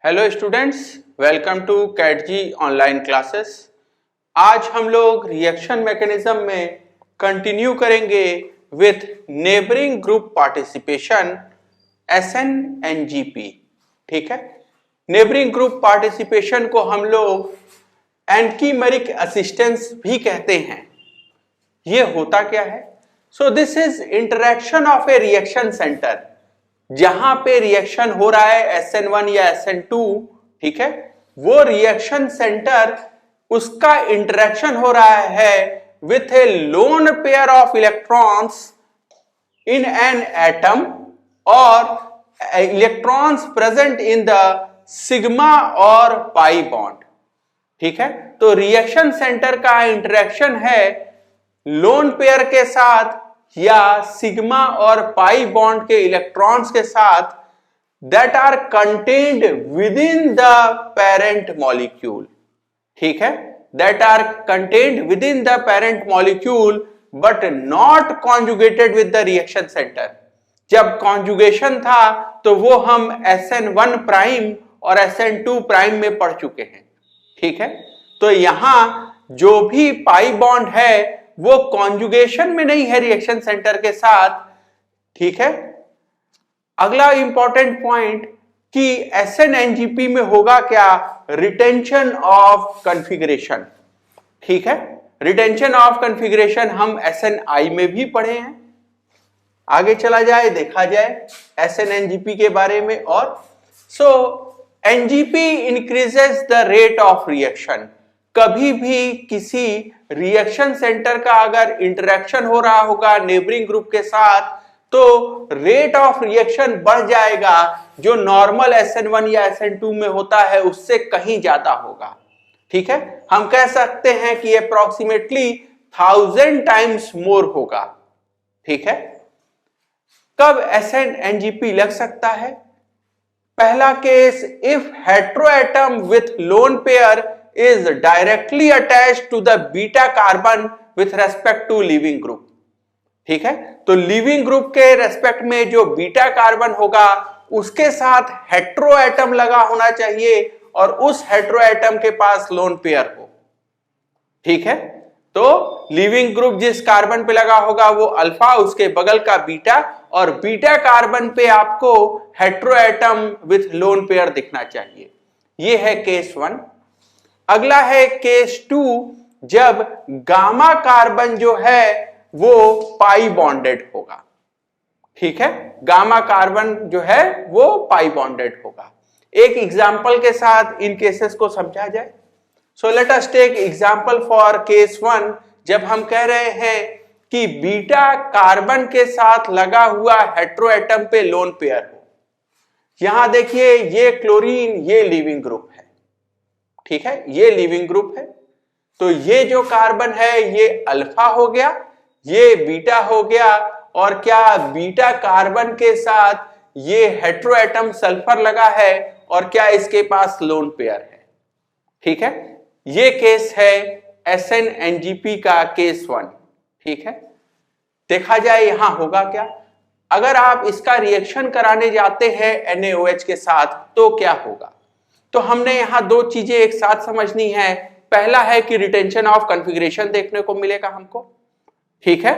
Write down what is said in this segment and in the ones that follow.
Hello students, welcome to कैटजी online classes. आज हम लोग रिएक्शन मैकेनिज्म में कंटिन्यू करेंगे with neighbouring group participation SN-NGP। ठीक है, नेबरिंग ग्रुप पार्टिसिपेशन को हम लोग एनकीमेरिक असिस्टेंस भी कहते हैं। ये होता क्या है? So this is interaction of A reaction centre. जहां पे रिएक्शन हो रहा है SN1 या SN2, ठीक है, वो रिएक्शन सेंटर उसका इंटरेक्शन हो रहा है with a lone pair of electrons in an atom और electrons present in the sigma और पाई बॉन्ड। ठीक है, तो रिएक्शन सेंटर का इंटरेक्शन है लोन पेयर के साथ या सिग्मा और पाई बॉन्ड के इलेक्ट्रॉन्स के साथ that are contained within the parent molecule. ठीक है, that are contained within the parent molecule but not conjugated with the reaction centre. जब कॉन्जुगेशन था तो वो हम SN1 प्राइम और SN2 प्राइम में पढ़ चुके हैं। ठीक है, तो यहां जो भी पाई बॉन्ड है वो कॉन्जुगेशन में नहीं है रिएक्शन सेंटर के साथ। ठीक है, अगला इंपॉर्टेंट पॉइंट कि SN-NGP में होगा क्या? Retention of configuration. ठीक है, रिटेंशन ऑफ कॉन्फ़िगरेशन हम SNI में भी पढ़े हैं। आगे चला जाए, देखा जाए SN-NGP के बारे में। और NGP increases the rate of reaction. कभी भी किसी रिएक्शन सेंटर का अगर इंटरेक्शन हो रहा होगा नेबरिंग ग्रुप के साथ तो रेट ऑफ रिएक्शन बढ़ जाएगा, जो नॉर्मल SN1 या SN2 में होता है उससे कहीं ज्यादा होगा। ठीक है, हम कह सकते हैं कि अप्रोक्सीमेटली 1000 टाइम्स मोर होगा। ठीक है, कब SN-NGP लग सकता है? पहला case, if heteroatom with lone pair is directly attached to the beta carbon with respect to leaving group। ठीक है, तो लीविंग ग्रुप के रेस्पेक्ट में जो बीटा कार्बन होगा उसके साथ हेटेरो एटम लगा होना चाहिए और उस हेटेरो एटम के पास लोन पेयर हो। ठीक है, तो लीविंग ग्रुप जिस कार्बन पे लगा होगा वो अल्फा, उसके बगल का बीटा, और बीटा कार्बन पे आपको hetero atom with lone pair दिखना चाहिए। ये है केस 1। अगला है केस 2, जब गामा कार्बन जो है वो पाई बॉन्डेड होगा। ठीक है, गामा कार्बन जो है वो पाई बॉन्डेड होगा। एक एग्जांपल के साथ इन केसेस को समझा जाए। So let us take example for case 1। जब हम कह रहे हैं कि बीटा कार्बन के साथ लगा हुआ हेटेरो एटम पे लोन पेयर हो। यहां देखिए, ये क्लोरीन, ये लीविंग ग्रुप है। ठीक है, ये लीविंग ग्रुप है, तो ये जो कार्बन है ये अल्फा हो गया, ये बीटा हो गया, और क्या बीटा कार्बन के साथ ये हेटेरो एटम सल्फर लगा है और क्या इसके पास लोन पेयर है। ठीक है, ये केस है SN-NGP का केस 1। ठीक है, देखा जाए यहां होगा क्या? अगर आप इसका रिएक्शन कराने जाते हैं NaOH के साथ तो क्या होगा? तो हमने यहां दो चीजें एक साथ समझनी है। पहला है कि रिटेंशन ऑफ कॉन्फ़िगरेशन देखने को मिलेगा हमको। ठीक है,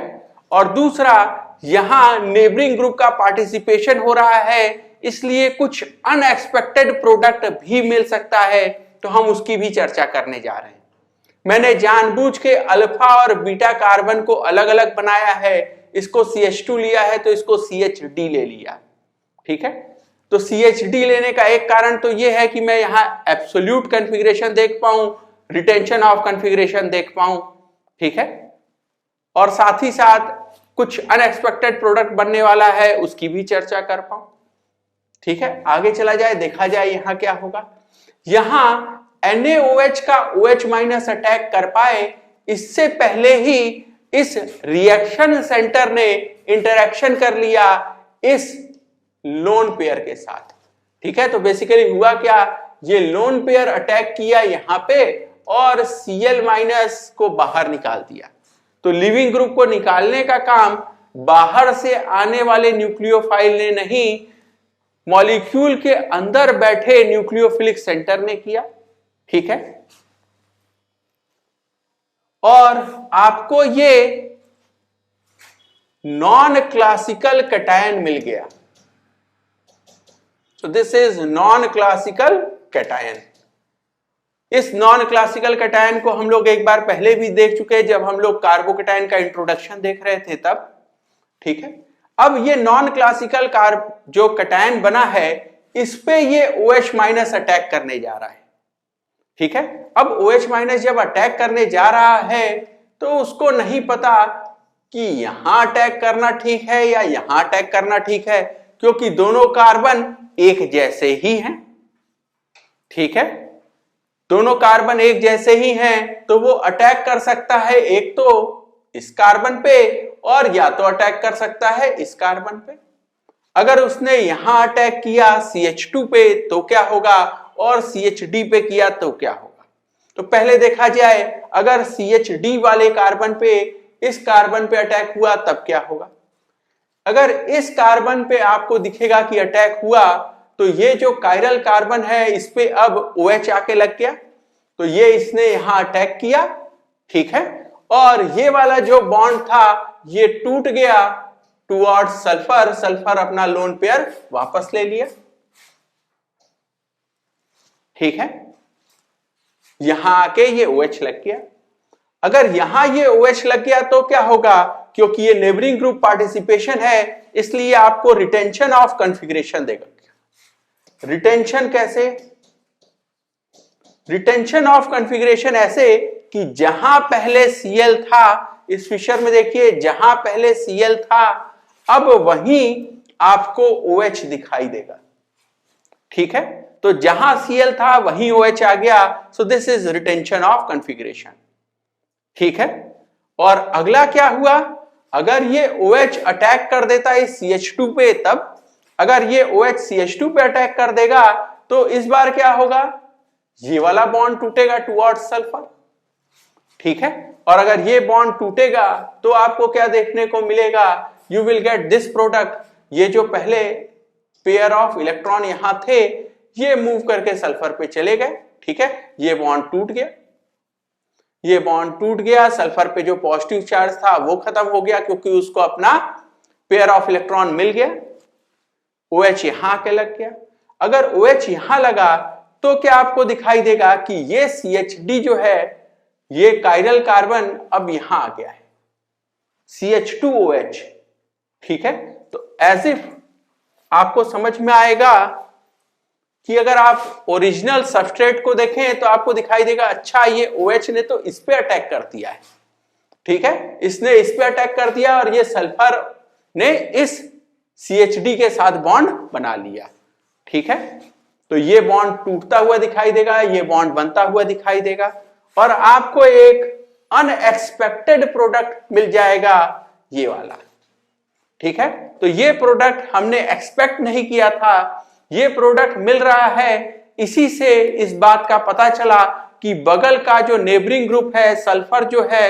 और दूसरा, यहां नेबरिंग ग्रुप का पार्टिसिपेशन हो रहा है, इसलिए कुछ अनएक्सपेक्टेड प्रोडक्ट भी मिल सकता है, तो हम उसकी भी चर्चा करने जा रहे हैं। मैंने जानबूझ के अल्फा और बीटा कार्बन को अलग अलग बनाया है। इसको CH2 लिया है तो इसको CHD ले लिया। ठीक है, तो CHD लेने का एक कारण तो यह है कि मैं यहां एब्सोल्यूट कॉन्फ़िगरेशन देख पाऊं, रिटेंशन ऑफ कॉन्फ़िगरेशन देख पाऊं। ठीक है, और साथ ही साथ कुछ अनएक्सपेक्टेड प्रोडक्ट बनने वाला है उसकी भी चर्चा कर पाऊं। ठीक है, आगे चला जाए, देखा जाए यहां क्या होगा। यहां NaOH का OH- अटैक कर पाए इससे पहले ही इस रिएक्शन सेंटर ने इंटरेक्शन कर लिया इस लोन पेयर के साथ। ठीक है, तो बेसिकली हुआ क्या? ये लोन पेयर अटैक किया यहां पे और Cl- को बाहर निकाल दिया। तो लिविंग ग्रुप को निकालने का काम बाहर से आने वाले न्यूक्लियोफाइल ने नहीं, मॉलिक्यूल के अंदर बैठे न्यूक्लियोफिलिक सेंटर ने किया, ठीक है, और आपको ये नॉन क्लासिकल कैटायन मिल गया। So this is non classical cation. इस नॉन क्लासिकल कैटायन को हम लोग एक बार पहले भी देख चुके हैं जब हम लोग कार्बोकैटायन का इंट्रोडक्शन देख रहे थे तब, ठीक है। अब ये नॉन क्लासिकल जो कैटायन बना है इस पे ये OH माइनस अटैक करने जा रहा है, ठीक है। अब OH माइनस जब अटैक करने जा रहा है तो उसको नहीं पता कि यहां अटैक करना ठीक है या यहां अटैक करना ठीक है, क्योंकि दोनों कार्बन एक जैसे ही हैं, ठीक है। दोनों कार्बन एक जैसे ही हैं तो वो अटैक कर सकता है एक तो इस कार्बन पे और या तो अटैक कर सकता है इस कार्बन पे। अगर उसने यहां अटैक किया CH2 पे तो क्या होगा और CHD पे किया तो क्या होगा। तो पहले देखा जाए अगर CHD वाले कार्बन पे इस कार्बन पे अटैक हुआ तब क्या होगा। अगर इस कार्बन पे आपको दिखेगा कि अटैक हुआ तो ये जो कायरल कार्बन है इस पे अब OH आके लग गया, तो ये इसने यहां अटैक किया, ठीक है, और ये वाला जो बॉन्ड था ये टूट गया टुवर्ड्स सल्फर। सल्फर अपना लोन पेयर वापस ले लिया, ठीक है। यहां आके ये OH लग गया। अगर यहां ये OH लग गया तो क्या होगा, क्योंकि ये नेबरिंग ग्रुप पार्टिसिपेशन है इसलिए आपको रिटेंशन ऑफ कॉन्फ़िगरेशन देगा। रिटेंशन कैसे? रिटेंशन ऑफ कॉन्फ़िगरेशन ऐसे कि जहां पहले Cl था, इस फिशर में देखिए जहां पहले Cl था अब वहीं आपको OH दिखाई देगा, ठीक है। तो जहां Cl था वहीं OH आ गया, so this is retention of configuration, ठीक है। और अगला क्या हुआ, अगर ये OH अटैक कर देता है CH2 पे, तब अगर ये OH CH2 पे अटैक कर देगा तो इस बार क्या होगा, ये वाला बॉन्ड टूटेगा टुवर्ड्स सल्फर, ठीक है। और अगर ये बॉन्ड टूटेगा तो आपको क्या देखने को मिलेगा, you will get this product. ये जो पहले पेयर ऑफ इलेक्ट्रॉन यहां थे ये मूव करके सल्फर पे चले गए, ठीक है। ये बॉन्ड टूट गया, ये बॉन्ड टूट गया, सल्फर पे जो पॉजिटिव चार्ज था वो खत्म हो गया क्योंकि उसको अपना पेयर ऑफ इलेक्ट्रॉन मिल गया। OH यहां के लग गया। अगर OH यहां लगा तो क्या आपको दिखाई देगा कि ये CHD जो है ये कायरल कार्बन अब यहां आ गया है, CH2OH, ठीक है। तो एज इफ आपको समझ में आएगा कि अगर आप ओरिजिनल सबस्ट्रेट को देखें तो आपको दिखाई देगा अच्छा ये OH ने तो इस पे अटैक कर दिया है, ठीक है, इसने इस पे अटैक कर दिया और ये सल्फर ने इस CHD के साथ बॉन्ड बना लिया, ठीक है। तो ये बॉन्ड टूटता हुआ दिखाई देगा, ये बॉन्ड बनता हुआ दिखाई देगा और आपको एक अनएक्सपेक्टेड प्रोडक्ट मिल जाएगा ये वाला, ठीक है। तो ये प्रोडक्ट हमने एक्सपेक्ट नहीं किया था, ये प्रोडक्ट मिल रहा है। इसी से इस बात का पता चला कि बगल का जो नेबरिंग ग्रुप है सल्फर जो है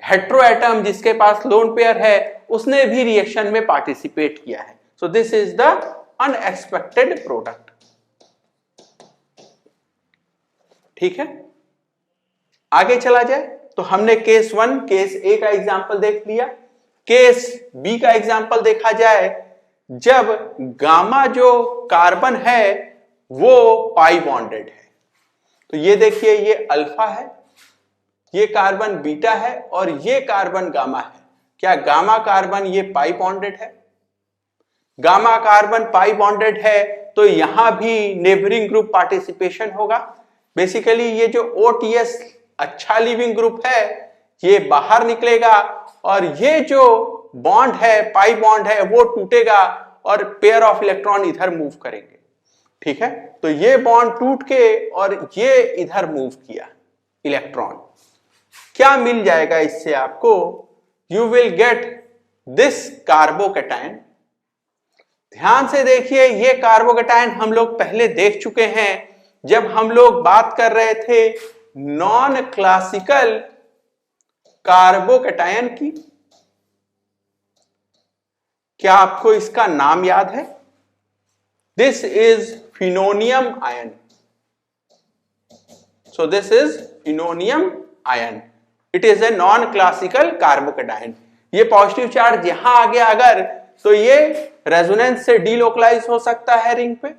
हेट्रो एटम जिसके पास लोन पेयर है उसने भी रिएक्शन में पार्टिसिपेट किया है। So this is the unexpected product, ठीक है। आगे चला जाए तो हमने केस 1 केस ए का एग्जांपल देख लिया। केस बी का एग्जांपल देखा जाए जब गामा जो कार्बन है वो पाई बॉन्डेड है। तो ये देखिए ये अल्फा है, ये कार्बन बीटा है और ये कार्बन गामा है। क्या गामा कार्बन ये पाई बॉन्डेड है? गामा कार्बन पाई बॉन्डेड है तो यहां भी नेबरिंग ग्रुप पार्टिसिपेशन होगा। बेसिकली ये जो OTS अच्छा लिविंग ग्रुप है ये बाहर निकलेगा और ये जो बॉन्ड है पाई बॉन्ड है वो टूटेगा और पेयर ऑफ इलेक्ट्रॉन इधर मूव करेंगे, ठीक है। तो ये बॉन्ड टूट के और ये इधर मूव किया इलेक्ट्रॉन, क्या मिल जाएगा इससे आपको, you will get this carbocation. ध्यान से देखिए ये कार्बोकैटायन हम लोग पहले देख चुके हैं जब हम लोग बात कर रहे थे नॉन क्लासिकल कार्बोकैटायन की। क्या आपको इसका नाम याद है? This is phenonium ion. So this is phenonium ion. It is a non-classical carbocation. ये पॉजिटिव चार्ज यहां आ गया अगर, तो ये रेजोनेंस से डीलोकलाइज हो सकता है रिंग पे,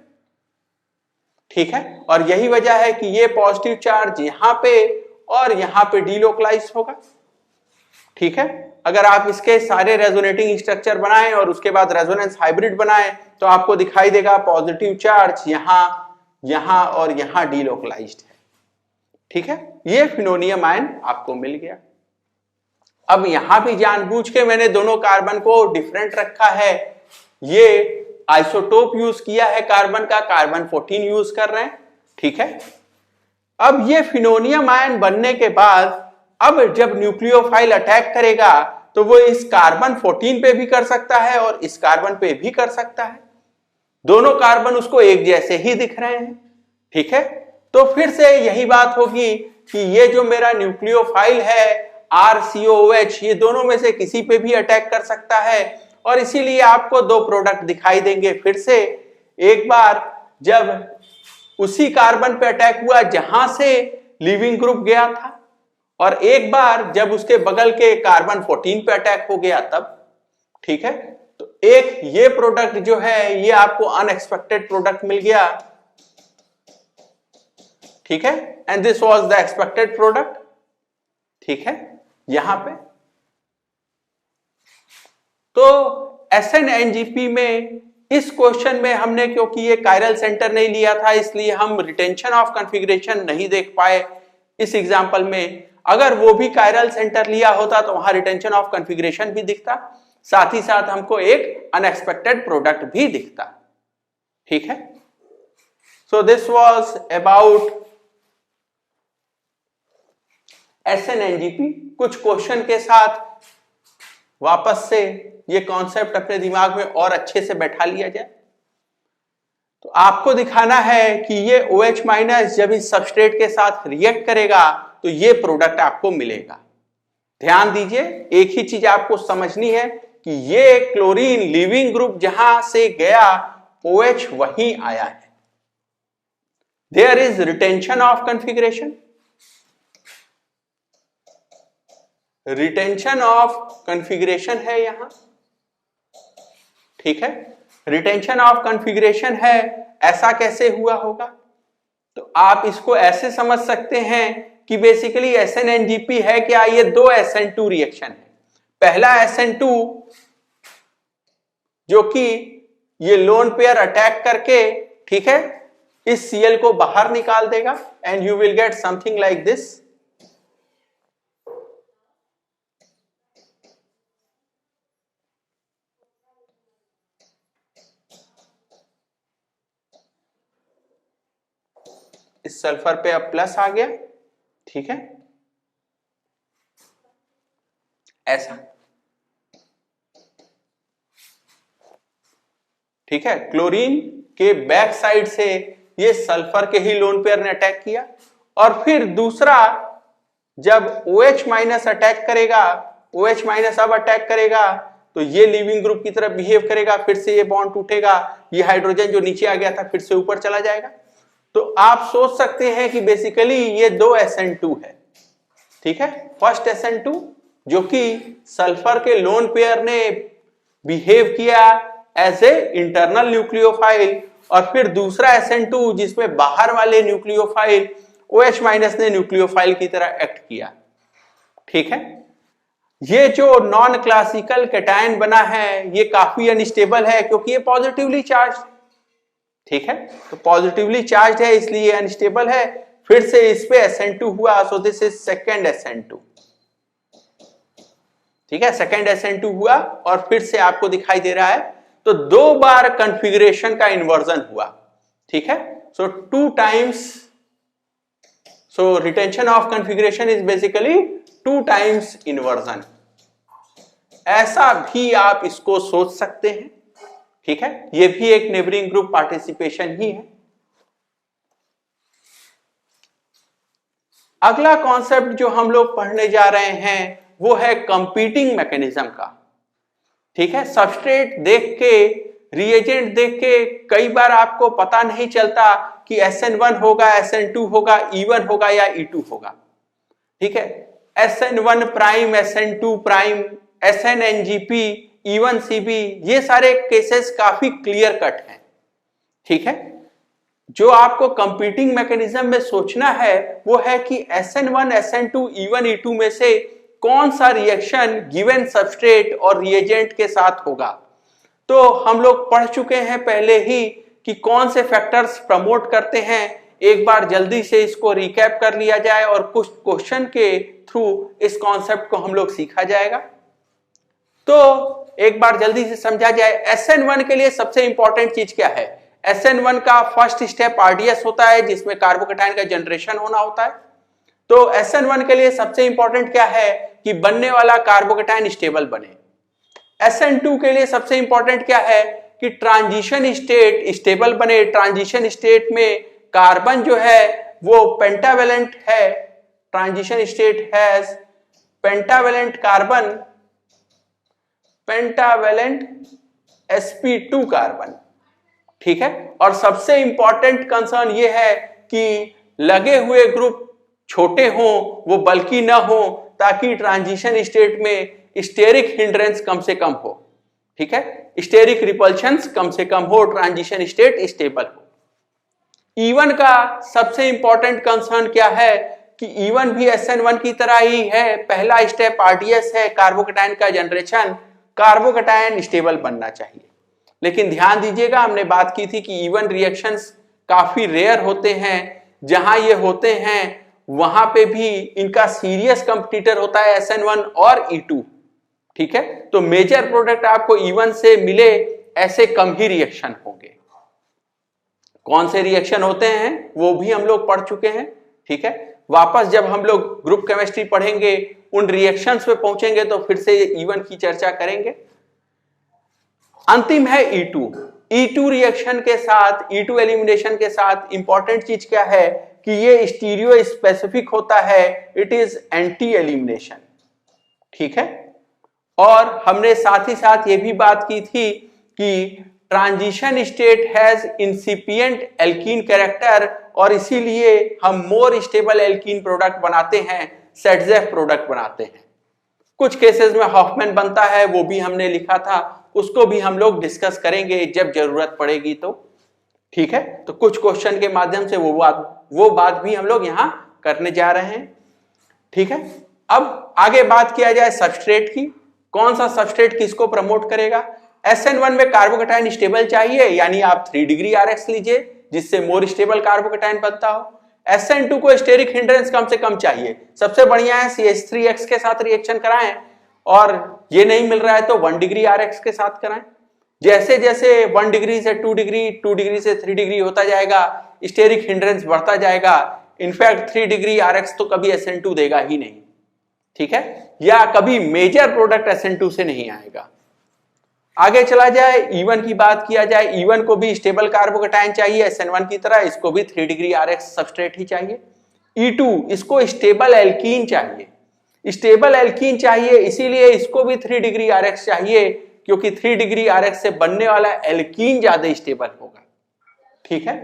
ठीक है, और यही वजह है कि ये पॉजिटिव चार्ज यहां पे और यहां पे डीलोकलाइज होगा, ठीक है। अगर आप इसके सारे रेजोनेटिंग स्ट्रक्चर बनाएं और उसके बाद रेजोनेंस हाइब्रिड बनाएं तो आपको दिखाई देगा पॉजिटिव चार्ज यहां, यहां और यहां डीलोकलाइज्ड है, ठीक है। ये फिनोनियम आयन आपको मिल गया। अब यहां भी जानबूझ के मैंने दोनों कार्बन को डिफरेंट रखा है, ये आइसोटोप यूज किया है कार्बन का, कार्बन 14 यूज कर रहे हैं, ठीक है। अब ये फिनोनियम आयन बनने के बाद अब जब न्यूक्लियोफाइल अटैक करेगा तो वो इस कार्बन 14 पे भी कर सकता है और इस कार्बन पे भी कर सकता है, दोनों कार्बन उसको एक जैसे ही दिख रहे हैं, ठीक है। तो फिर से यही बात होगी कि ये जो मेरा न्यूक्लियोफाइल है RCOOH, ये दोनों में से किसी पे भी अटैक कर सकता है और इसीलिए आपको दो प्रोडक्ट दिखाई देंगे। फिर से एक बार जब उसी कार्बन पे अटैक हुआ जहां से लिविंग ग्रुप गया था, और एक बार जब उसके बगल के कार्बन 14 पे अटैक हो गया तब, ठीक है। तो एक ये प्रोडक्ट जो है ये आपको अनएक्सपेक्टेड प्रोडक्ट मिल गया, ठीक है, and this was the expected product, ठीक है, यहां पे। तो SN-NGP में इस क्वेश्चन में हमने, क्योंकि ये कायरल सेंटर नहीं लिया था, इसलिए हम रिटेंशन ऑफ कॉन्फ़िगरेशन नहीं देख पाए इस एग्जांपल में। अगर वो भी कायरल सेंटर लिया होता तो वहां रिटेंशन ऑफ कॉन्फ़िगरेशन भी दिखता, साथ ही साथ हमको एक अनएक्सपेक्टेड प्रोडक्ट भी दिखता, ठीक है। So this was about SN-NGP। कुछ क्वेश्चन के साथ वापस से ये कॉन्सेप्ट अपने दिमाग में और अच्छे से बैठा लिया जाए। तो आपको दिखाना है कि ये OH- जब इस सबस्ट्रेट के साथ रिएक्ट करेगा तो ये प्रोडक्ट आपको मिलेगा। ध्यान दीजिए, एक ही चीज आपको समझनी है कि ये क्लोरीन लिविंग ग्रुप जहां से गया OH वहीं आया है। There is retention of configuration, retention of configuration है यहां, ठीक है, रिटेंशन ऑफ कॉन्फ़िगरेशन है। ऐसा कैसे हुआ होगा? तो आप इसको ऐसे समझ सकते हैं कि बेसिकली SN-NGP है क्या, ये दो SN2 रिएक्शन है। पहला SN2 जो कि ये लोन पेयर अटैक करके, ठीक है, इस Cl को बाहर निकाल देगा and you will get something like this. इस सल्फर पे अब प्लस आ गया, ठीक है, ऐसा, ठीक है। क्लोरीन के बैक साइड से ये सल्फर के ही लोन पेयर ने अटैक किया, और फिर दूसरा जब OH- अटैक करेगा, OH- अब अटैक करेगा तो ये लिविंग ग्रुप की तरह बिहेव करेगा, फिर से ये बॉन्ड टूटेगा, ये हाइड्रोजन जो नीचे आ गया था फिर से ऊपर चला जाएगा। तो आप सोच सकते हैं कि बेसिकली ये दो SN2 है, ठीक है। फर्स्ट SN2 जो कि सल्फर के लोन पेयर ने बिहेव किया एज ए इंटरनल न्यूक्लियोफाइल, और फिर दूसरा SN2 जिसमें बाहर वाले न्यूक्लियोफाइल OH- ने न्यूक्लियोफाइल की तरह एक्ट किया, ठीक है। ये जो नॉन क्लासिकल कैटायन बना है ये काफी अनस्टेबल है क्योंकि ये पॉजिटिवली चार्ज, ठीक है, तो पॉजिटिवली चार्ज है इसलिए अनस्टेबल है। फिर से इस पे SN2 हुआ, so this is second SN2, ठीक है, सेकंड SN2 हुआ और फिर से आपको दिखाई दे रहा है। तो दो बार कॉन्फ़िगरेशन का इन्वर्जन हुआ, ठीक है। सो 2 times, so retention of configuration is basically 2 times inversion. ऐसा भी आप इसको सोच सकते हैं, ठीक है, ये भी एक नेबरिंग ग्रुप पार्टिसिपेशन ही है। अगला कॉन्सेप्ट जो हम लोग पढ़ने जा रहे हैं वो है कंपीटिंग मैकेनिज्म का, ठीक है। सबस्ट्रेट देख के रिएजेंट देख के कई बार आपको पता नहीं चलता कि SN1 होगा, SN2 होगा, E1 होगा या E2 होगा। ठीक है, SN1 prime, SN2 prime, SNNGP, E1CB, ये सारे केसेस काफी क्लियर कट हैं। ठीक है, जो आपको कंपीटिंग मैकेनिज्म में सोचना है वो है कि SN1, SN2, E1, E2 में से कौन सा रिएक्शन गिवन सबस्ट्रेट और रिएजेंट के साथ होगा। तो हम लोग पढ़ चुके हैं पहले ही कि कौन से फैक्टर्स प्रमोट करते हैं। एक बार जल्दी से इसको रिकैप कर लिया जाए और कुछ क्वेश्चन के थ्रू इस कॉन्सेप्ट को हम लोग सीखा जाएगा। तो एक बार जल्दी से समझा जाए, SN1 के लिए सबसे इंपॉर्टेंट चीज क्या है। SN1 का फर्स्ट स्टेप RDS होता है जिसमें कार्बोकैटायन का जनरेशन होना होता है। तो SN1 के लिए सबसे इंपॉर्टेंट क्या है कि बनने वाला कार्बोकैटायन स्टेबल बने। SN2 के लिए सबसे इंपॉर्टेंट क्या है कि ट्रांजिशन स्टेट स्टेबल बने। ट्रांजिशन स्टेट में कार्बन जो है वो पेंटावेलेंट है, transition state has pentavalent carbon, pentavalent sp2 carbon. ठीक है, और सबसे इंपॉर्टेंट कंसर्न ये है कि लगे हुए ग्रुप छोटे हों, वो बल्कि ना हो, ताकि ट्रांजिशन स्टेट में स्टेरिक हिंड्रेंस कम से कम हो। ठीक है, स्टेरिक रिपल्शंस कम से कम हो, ट्रांजिशन स्टेट स्टेबल हो। E1 का सबसे इंपॉर्टेंट कंसर्न क्या है कि E1 भी SN1 की तरह ही है। पहला स्टेप RDS है, कार्बोकैटायन का जनरेशन, कार्बोकैटायन स्टेबल बनना चाहिए। लेकिन ध्यान दीजिएगा, हमने बात की थी कि E1 रिएक्शंस काफी रेयर होते हैं। जहां ये होते हैं वहां पे भी इनका सीरियस कंपटीटर होता है SN1 और E2। ठीक है, तो मेजर प्रोडक्ट आपको E1 से मिले ऐसे कम ही रिएक्शन होंगे। कौन से रिएक्शन होते हैं वो भी हम लोग पढ़ चुके हैं। ठीक है, वापस जब हम लोग ग्रुप केमिस्ट्री पढ़ेंगे, उन रिएक्शंस पे पहुंचेंगे तो फिर से E1 की चर्चा करेंगे। अंतिम है E2 रिएक्शन के साथ, E2 एलिमिनेशन के साथ इंपॉर्टेंट चीज क्या है कि ये स्टीरियो स्पेसिफिक होता है, इट इज एंटी एलिमिनेशन। ठीक है, और हमने साथ ही साथ ये भी बात की थी कि transition state has incipient alkene character और इसीलिए हम मोर स्टेबल एल्कीन प्रोडक्ट बनाते हैं, सेटजेफ प्रोडक्ट बनाते हैं। कुछ केसेस में हॉफमैन बनता है, वो भी हमने लिखा था, उसको भी हम लोग डिस्कस करेंगे जब जरूरत पड़ेगी तो। ठीक है, तो कुछ क्वेश्चन के माध्यम से वो बात भी हम लोग यहां करने जा रहे हैं। ठीक है, अब आगे बात किया जाए सबस्ट्रेट की। कौन सा सबस्ट्रेट किसको प्रमोट करेगा। SN1 में कार्बोकैटायन स्टेबल चाहिए, यानी आप 3 डिग्री RX लीजिए जिससे मोर स्टेबल कार्बोकैटायन बनता हो। SN2 को स्टेरिक हिंड्रेंस कम से कम चाहिए। सबसे बढ़िया है CH3X के साथ रिएक्शन कराएं, और ये नहीं मिल रहा है तो 1 डिग्री RX के साथ कराएं। जैसे जैसे 1 डिग्री से 2 डिग्री, 2 डिग्री से 3 डिग्री होता जाएगा, स्टेरिक हिंड्रेंस बढ़ता जाएगा। इनफैक्ट 3 डिग्री RX तो कभी SN2 देगा ही नहीं। ठीक है, या कभी मेजर प्रोडक्ट SN2 से नहीं आएगा। आगे चला जाए, E1 की बात किया जाए, E1 को भी स्टेबल कार्बोकैटायन चाहिए SN1 की तरह, इसको भी 3 डिग्री RX सबस्ट्रेट ही चाहिए। E2 इसको स्टेबल एल्कीन चाहिए, स्टेबल एल्कीन चाहिए, इसीलिए इसको भी 3 डिग्री RX चाहिए, क्योंकि 3 डिग्री RX से बनने वाला एल्कीन ज्यादा स्टेबल होगा। ठीक है,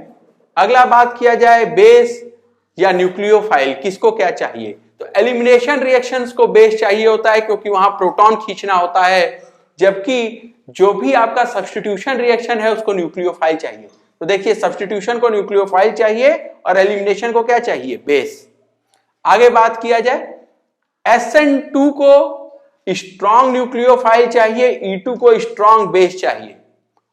अगला बात किया जाए बेस या न्यूक्लियोफाइल, किसको क्या चाहिए। तो एलिमिनेशन रिएक्शंस को बेस चाहिए होता है, क्योंकि वहां प्रोटॉन खींचना होता है, जबकि जो भी आपका सब्स्टिट्यूशन रिएक्शन है उसको न्यूक्लियोफाइल चाहिए। तो देखिए, सब्स्टिट्यूशन को न्यूक्लियोफाइल चाहिए और एलिमिनेशन को क्या चाहिए, बेस। आगे बात किया जाए, SN2 को स्ट्रॉन्ग न्यूक्लियोफाइल चाहिए, E2 को स्ट्रॉन्ग बेस चाहिए,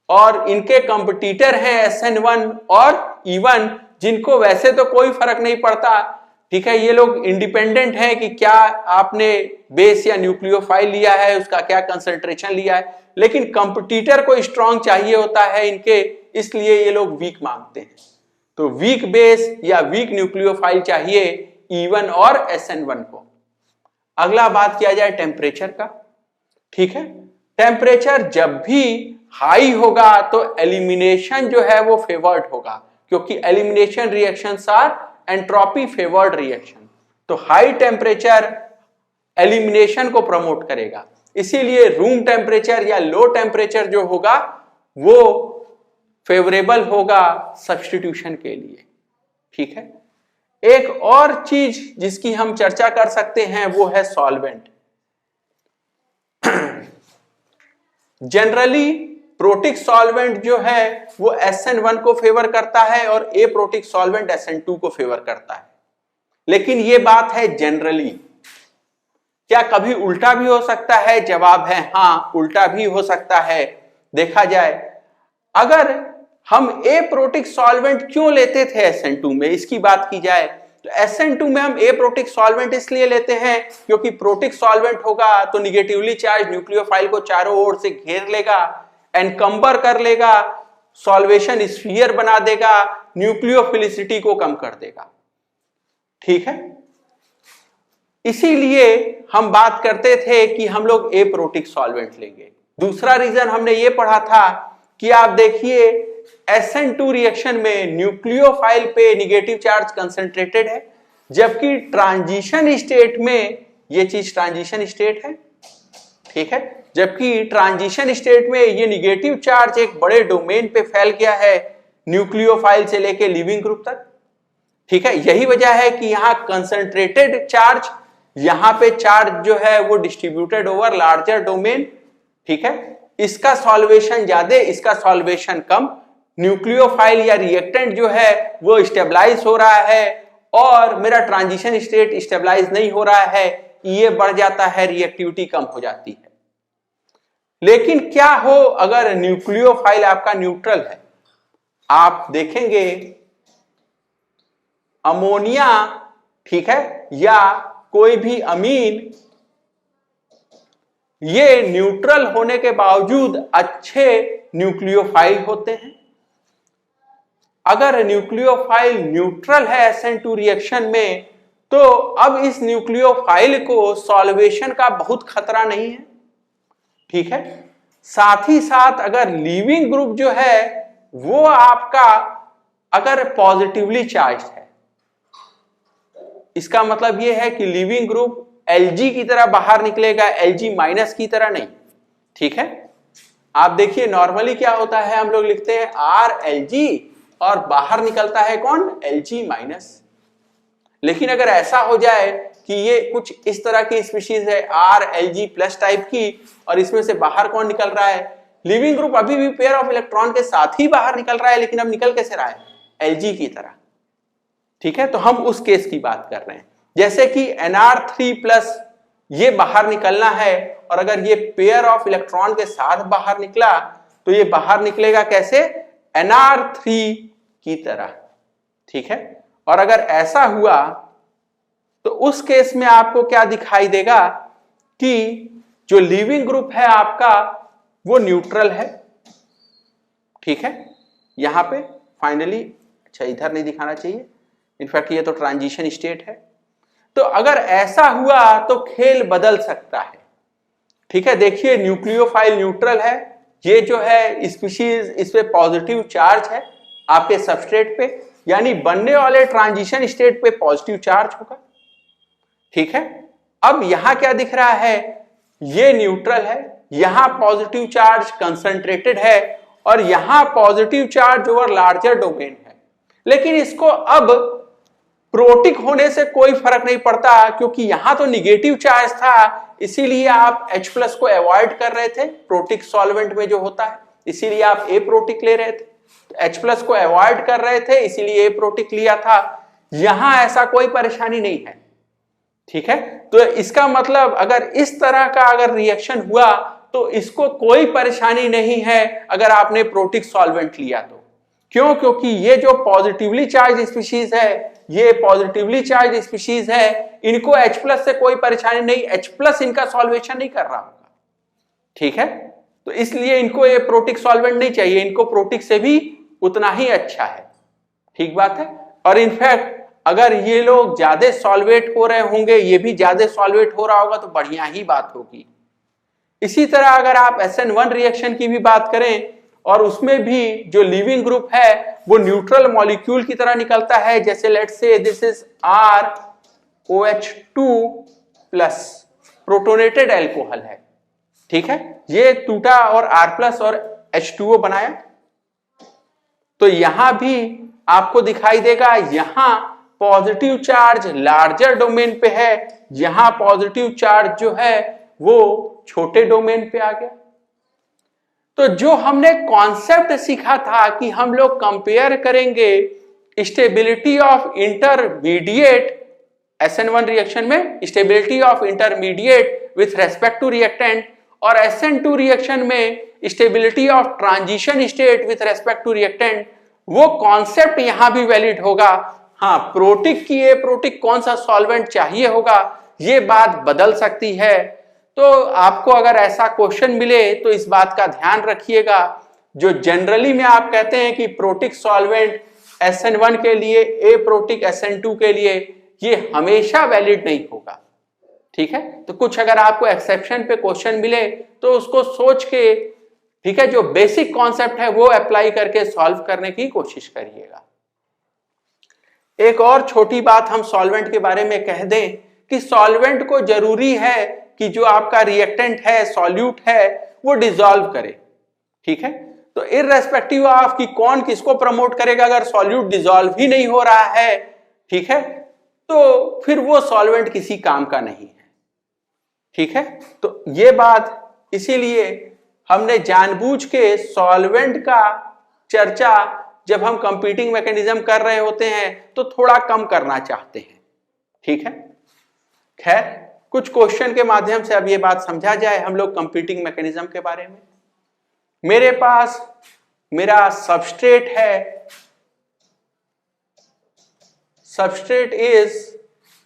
और इनके कंपटीटर हैं SN1 और E1, जिनको वैसे तो कोई फर्क नहीं पड़ता। ठीक है, ये लोग इंडिपेंडेंट हैं कि क्या आपने बेस या न्यूक्लियोफाइल लिया है, उसका क्या कंसंट्रेशन लिया है, लेकिन कंपटीटर को स्ट्रॉन्ग चाहिए होता है इनके, इसलिए ये लोग वीक मांगते हैं। तो वीक बेस या वीक न्यूक्लियोफाइल चाहिए E1 और SN1 को। अगला बात किया जाए टेम्परेचर का। ठीक है, टेम्परेचर जब भी हाई होगा तो एलिमिनेशन जो है वो फेवर्ड होगा, क्योंकि elimination reactions are entropy favoured reaction. तो हाई टेम्परेचर एलिमिनेशन को प्रमोट करेगा, इसीलिए रूम टेम्परेचर या लो टेम्परेचर जो होगा वो फेवरेबल होगा सब्स्टिट्यूशन के लिए। ठीक है, एक और चीज जिसकी हम चर्चा कर सकते हैं वो है सॉल्वेंट। जनरली प्रोटिक सॉल्वेंट जो है वो SN1 को फेवर करता है और एप्रोटिक सॉल्वेंट SN2 को फेवर करता है, लेकिन ये बात है जनरली। क्या कभी उल्टा भी हो सकता है? जवाब है हाँ, उल्टा भी हो सकता है। देखा जाए, अगर हम एप्रोटिक सॉल्वेंट क्यों लेते थे SN2 में, इसकी बात की जाए तो SN2 में हम एप्रोटिक सॉल्वेंट इसलिए लेते हैं क्योंकि प्रोटिक सॉल्वेंट होगा तो निगेटिवली चार्ज न्यूक्लियोफाइल को चारों ओर से घेर लेगा, एनकम्बर कर लेगा, सॉल्वेशन स्फीयर बना देगा, न्यूक्लियोफिलिसिटी को कम कर देगा। ठीक है, इसीलिए हम बात करते थे कि हम लोग एप्रोटिक सॉल्वेंट लेंगे। दूसरा रीजन हमने ये पढ़ा था कि आप देखिए SN2 रिएक्शन में न्यूक्लियोफाइल पे निगेटिव चार्ज कंसंट्रेटेड है, जबकि ट्रांजिशन स्टेट में ये चीज ट्रांजिशन स्टेट है। ठीक है, जबकि ट्रांजिशन स्टेट में ये निगेटिव चार्ज एक बड़े डोमेन पे फैल गया है, न्यूक्लियोफाइल से लेके लिविंग ग्रुप तक। ठीक है, यही वजह है कि यहां कंसंट्रेटेड चार्ज, यहां पे चार्ज जो है वो डिस्ट्रीब्यूटेड ओवर लार्जर डोमेन। ठीक है, इसका सॉल्वेशन ज्यादा, इसका सॉल्वेशन कम, न्यूक्लियोफाइल या रिएक्टेंट जो है वो स्टेबलाइज हो रहा है और मेरा ट्रांजिशन स्टेट स्टेबलाइज नहीं हो रहा है, ये बढ़ जाता है, रिएक्टिविटी कम हो जाती है। लेकिन क्या हो अगर न्यूक्लियोफाइल आपका न्यूट्रल है? आप देखेंगे अमोनिया, ठीक है, या कोई भी अमीन, ये न्यूट्रल होने के बावजूद अच्छे न्यूक्लियोफाइल होते हैं। अगर न्यूक्लियोफाइल न्यूट्रल है SN2 रिएक्शन में, तो अब इस न्यूक्लियोफाइल को सॉल्वेशन का बहुत खतरा नहीं है। ठीक है, साथ ही साथ अगर लीविंग ग्रुप जो है वो आपका अगर पॉजिटिवली चार्ज है, इसका मतलब यह है कि लिविंग ग्रुप Lg की तरह बाहर निकलेगा, Lg माइनस की तरह नहीं। ठीक है, आप देखिए नॉर्मली क्या होता है, हम लोग लिखते हैं RLg और बाहर निकलता है कौन? Lg minus. लेकिन अगर ऐसा हो जाए कि ये कुछ इस तरह की स्पीशीज है RLg प्लस टाइप की, और इसमें से बाहर कौन निकल रहा है? लिविंग ग्रुप अभी भी पेयर ऑफ इलेक्ट्रॉन के साथ ही बाहर निकल रहा है, लेकिन अब निकल कैसे रहा है? Lg की तरह। ठीक है, तो हम उस केस की बात कर रहे हैं, जैसे कि Nr3 प्लस ये बाहर निकलना है, और अगर ये पेयर ऑफ इलेक्ट्रॉन के साथ बाहर निकला तो ये बाहर निकलेगा कैसे? Nr3 की तरह। ठीक है, और अगर ऐसा हुआ तो उस केस में आपको क्या दिखाई देगा कि जो लिविंग ग्रुप है आपका वो न्यूट्रल है। ठीक है, यहां पे फाइनली, अच्छा इधर नहीं दिखाना चाहिए, इनफैक्ट ये तो ट्रांजिशन स्टेट है। तो अगर ऐसा हुआ तो खेल बदल सकता है। ठीक है, देखिए न्यूक्लियोफाइल न्यूट्रल है, ये जो है स्पीशीज, इस पे पॉजिटिव चार्ज है आपके सबस्ट्रेट पे, यानी बनने वाले ट्रांजिशन स्टेट पे पॉजिटिव चार्ज होगा। ठीक है, अब यहां क्या दिख रहा है? ये न्यूट्रल है, यहां पॉजिटिव चार्ज कंसंट्रेटेड है और यहां positive charge over larger domain है। लेकिन इसको अब प्रोटिक होने से कोई फर्क नहीं पड़ता, क्योंकि यहां तो निगेटिव चार्ज था, इसीलिए आप H+ को अवॉइड कर रहे थे प्रोटिक सॉल्वेंट में जो होता है, इसीलिए आप एप्रोटिक ले रहे थे। तो H+ को अवॉइड कर रहे थे, इसीलिए एप्रोटिक लिया था। यहां ऐसा कोई परेशानी नहीं है। ठीक है, तो इसका मतलब अगर इस तरह का अगर रिएक्शन हुआ तो इसको कोई परेशानी नहीं है अगर आपने प्रोटिक सॉल्वेंट लिया तो। क्यों? क्योंकि ये जो पॉजिटिवली चार्ज स्पीशीज है, ये पॉजिटिवली चार्ज स्पीशीज है, इनको H+ से कोई परेशानी नहीं, H+ इनका सॉल्वेशन नहीं कर रहा होगा। ठीक है, तो इसलिए इनको ये प्रोटिक सॉल्वेंट नहीं चाहिए, इनको प्रोटिक से भी उतना ही अच्छा है। ठीक बात है, और इनफैक्ट अगर ये लोग ज्यादा सॉल्वेट हो रहे होंगे, ये भी ज्यादा सॉल्वेट हो रहा होगा तो बढ़िया ही बात होगी। इसी तरह अगर आप SN1 रिएक्शन की भी बात करें और उसमें भी जो लिविंग ग्रुप है वो न्यूट्रल मॉलिक्यूल की तरह निकलता है, जैसे let's say this is ROH2 plus protonated alcohol है। ठीक है, ये टूटा और R+ और H2O बनाया, तो यहां भी आपको दिखाई देगा यहां पॉजिटिव चार्ज लार्जर डोमेन पे है, यहां पॉजिटिव चार्ज जो है वो छोटे डोमेन पे आ गया। तो जो हमने कॉन्सेप्ट सीखा था कि हम लोग कंपेयर करेंगे stability of intermediate SN1 reaction में, stability of intermediate with respect to reactant, और SN2 रिएक्शन में stability of transition state with respect to reactant, वो कॉन्सेप्ट यहां भी वैलिड होगा। हाँ, प्रोटिक की प्रोटिक कौन सा सॉल्वेंट चाहिए होगा, ये बात बदल सकती है। तो आपको अगर ऐसा क्वेश्चन मिले तो इस बात का ध्यान रखिएगा, जो जनरली में आप कहते हैं कि प्रोटिक सॉल्वेंट SN1 के लिए, प्रोटिक SN2 के लिए, ये हमेशा वैलिड नहीं होगा। ठीक है, तो कुछ अगर आपको एक्सेप्शन पे क्वेश्चन मिले तो उसको सोच के, ठीक है, जो बेसिक कॉन्सेप्ट है वो अप्लाई करके सॉल्व करने की कोशिश करिएगा। एक और छोटी बात हम सॉल्वेंट के बारे में कह दें कि सॉल्वेंट को जरूरी है कि जो आपका रिएक्टेंट है, सॉल्यूट है, वो डिसॉल्व करे। ठीक है, तो इररेस्पेक्टिव ऑफ कि कौन किसको प्रमोट करेगा, अगर सॉल्यूट डिसॉल्व ही नहीं हो रहा है, ठीक है, तो फिर वो सॉल्वेंट किसी काम का नहीं है। ठीक है, तो ये बात इसीलिए हमने जानबूझ के सॉल्वेंट का चर्चा जब हम कंपीटिंग मैकेनिज्म कर रहे होते हैं तो थोड़ा कम करना चाहते हैं। ठीक है, खैर कुछ क्वेश्चन के माध्यम से अब ये बात समझा जाए हम लोग कंपीटिंग मैकेनिज्म के बारे में। मेरे पास मेरा सबस्ट्रेट है, सबस्ट्रेट इज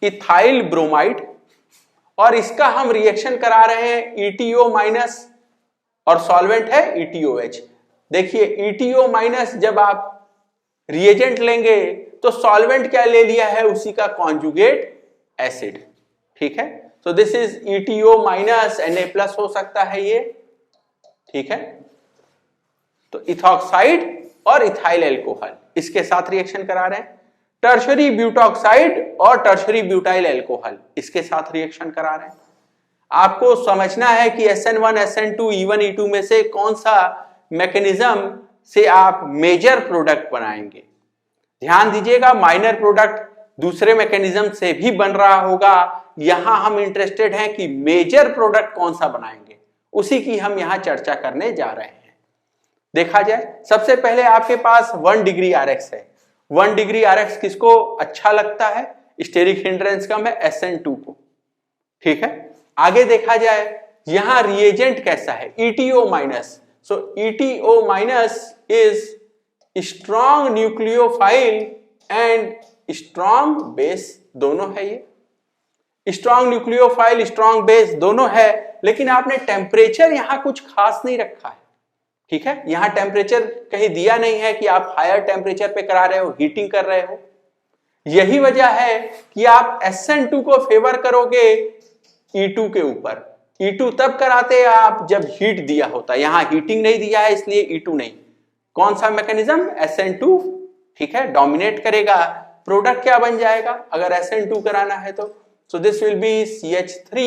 इथाइल ब्रोमाइड, और इसका हम रिएक्शन करा रहे हैं ETO माइनस, और सॉल्वेंट है ETOH। देखिए ETO माइनस जब आप रिएजेंट लेंगे तो सॉल्वेंट क्या ले लिया है, उसी का कॉन्जुगेट एसिड। ठीक है, तो this is ETO minus Na+ हो सकता है ये। ठीक है, तो इथॉक्साइड और इथाइल एल्कोहल इसके साथ रिएक्शन करा रहे हैं। टर्शरी ब्यूटॉक्साइड और टर्शरी ब्यूटाइल एल्कोहल इसके साथ रिएक्शन करा रहे हैं। आपको समझना है कि SN1, SN2, E1, E2 में से कौन सा मैकेनिज्म से आप मेजर प्रोडक्ट बनाएंगे। ध्यान दीजिएगा, माइनर प्रोडक्ट दूसरे मैकेनिज्म से भी बन रहा होगा, यहां हम इंटरेस्टेड हैं कि मेजर प्रोडक्ट कौन सा बनाएंगे, उसी की हम यहां चर्चा करने जा रहे हैं। देखा जाए, सबसे पहले आपके पास 1 डिग्री RX है। 1 डिग्री RX किसको अच्छा लगता है, स्टेरिक हिंड्रेंस कम है, SN2 को। ठीक है, आगे देखा जाए यहां रिएजेंट कैसा है, ETO minus. So ETO minus is strong nucleophile and strong base, दोनों है ये। स्ट्रॉन्ग न्यूक्लियोफाइल, स्ट्रॉन्ग बेस दोनों है, लेकिन आपने टेम्परेचर यहां कुछ खास नहीं रखा है। ठीक है, यहां टेम्परेचर कहीं दिया नहीं है कि आप हायर टेम्परेचर पे करा रहे हो, हीटिंग कर रहे हो। यही वजह है कि आप SN2 को फेवर करोगे E2 के ऊपर। E2 तब कराते हैं आप जब हीट दिया होता है, यहां हीटिंग नहीं दिया है इसलिए E2 नहीं। कौन सा मैकेनिज्म, SN2। ठीक है, डोमिनेट करेगा। प्रोडक्ट क्या बन जाएगा अगर SN2 कराना है तो, सो this will B CH3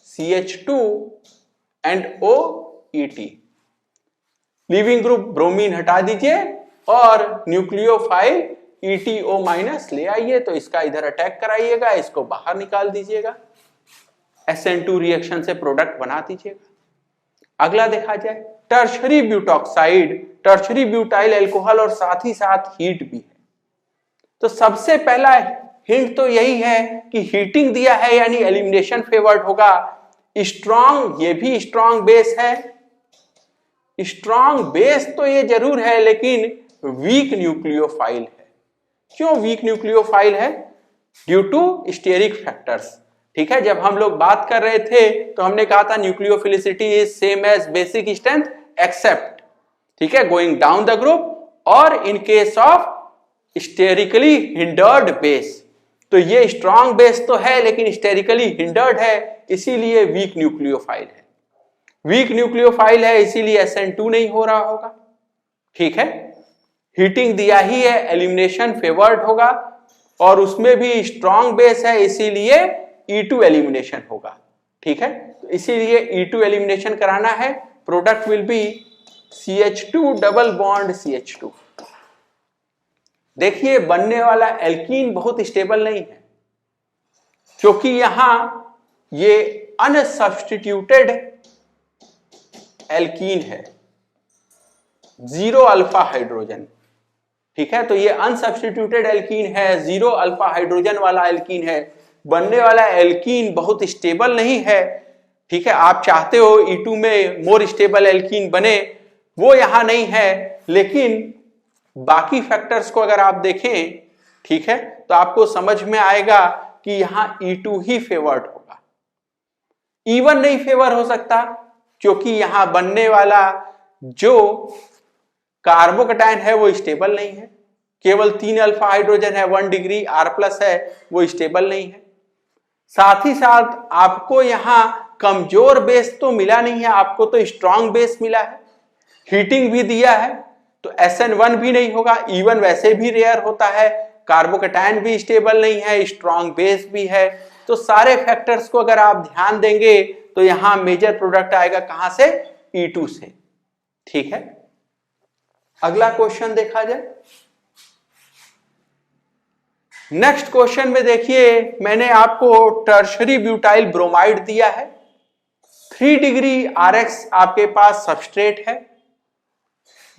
CH2 and OET। Leaving group bromine हटा दीजिए और न्यूक्लियोफाइल ETO माइनस ले आइए, तो इसका इधर अटैक कराइएगा, इसको बाहर निकाल दीजिएगा, SN2 रिएक्शन से प्रोडक्ट बना दीजिएगा। अगला देखा जाए tertiary butoxide, tertiary butyl alcohol, और साथ ही साथ हीट भी है। तो सबसे पहला हिंट तो यही है कि हीटिंग दिया है यानी एलिमिनेशन फेवर्ड होगा। स्ट्रॉन्ग, ये भी स्ट्रॉन्ग बेस है। स्ट्रॉन्ग बेस तो ये जरूर है, लेकिन वीक न्यूक्लियोफाइल है। क्यों वीक न्यूक्लियोफाइल है? Due to steric factors. ठीक है, जब हम लोग बात कर रहे थे तो हमने कहा था nucleophilicity is same as basic strength except, ठीक है, गोइंग डाउन द ग्रुप, और in case of sterically hindered base. तो ये स्ट्रॉन्ग बेस तो है लेकिन स्टेरिकली हिंडर्ड है, इसीलिए वीक न्यूक्लियोफाइल है। वीक न्यूक्लियोफाइल है इसीलिए SN2 नहीं हो रहा होगा। ठीक है, हीटिंग दिया ही है, एलिमिनेशन फेवर्ड होगा, और उसमें भी स्ट्रॉन्ग बेस है इसीलिए E2 एलिमिनेशन होगा। ठीक है, तो इसीलिए E2 एलिमिनेशन कराना है, product will be CH2 double bond CH2। देखिए बनने वाला एल्कीन बहुत स्टेबल नहीं है, क्योंकि यहां ये अनसब्स्टिट्यूटेड एल्कीन है, 0 अल्फा हाइड्रोजन। ठीक है, तो ये अनसब्स्टिट्यूटेड एल्कीन है, 0 अल्फा हाइड्रोजन वाला एल्कीन है। बनने वाला एल्कीन बहुत स्टेबल नहीं है। ठीक है, आप चाहते हो E2 में मोर स्टेबल एल्कीन बने, वो यहां नहीं है। लेकिन बाकी फैक्टर्स को अगर आप देखें, ठीक है, तो आपको समझ में आएगा कि यहां E2 ही फेवर्ड होगा, E1 नहीं फेवर हो सकता, क्योंकि यहां बनने वाला जो कार्बोकैटायन है वो स्टेबल नहीं है। केवल 3 अल्फा हाइड्रोजन है, 1 डिग्री R+ है, वो स्टेबल नहीं है। साथ ही साथ आपको यहां कमजोर बेस तो मिला नहीं है, आपको तो स्ट्रांग बेस मिला है, हीटिंग भी दिया है, तो SN1 भी नहीं होगा। E1 वैसे भी रेयर होता है, कार्बोकैटायन भी स्टेबल नहीं है, स्ट्रांग बेस भी है। तो सारे फैक्टर्स को अगर आप ध्यान देंगे तो यहां मेजर प्रोडक्ट आएगा कहां से? E2 से। ठीक है, अगला क्वेश्चन देखा जाए। नेक्स्ट क्वेश्चन में देखिए, मैंने आपको टर्शरी ब्यूटाइल ब्रोमाइड दिया है, 3 डिग्री RX आपके पास सबस्ट्रेट है।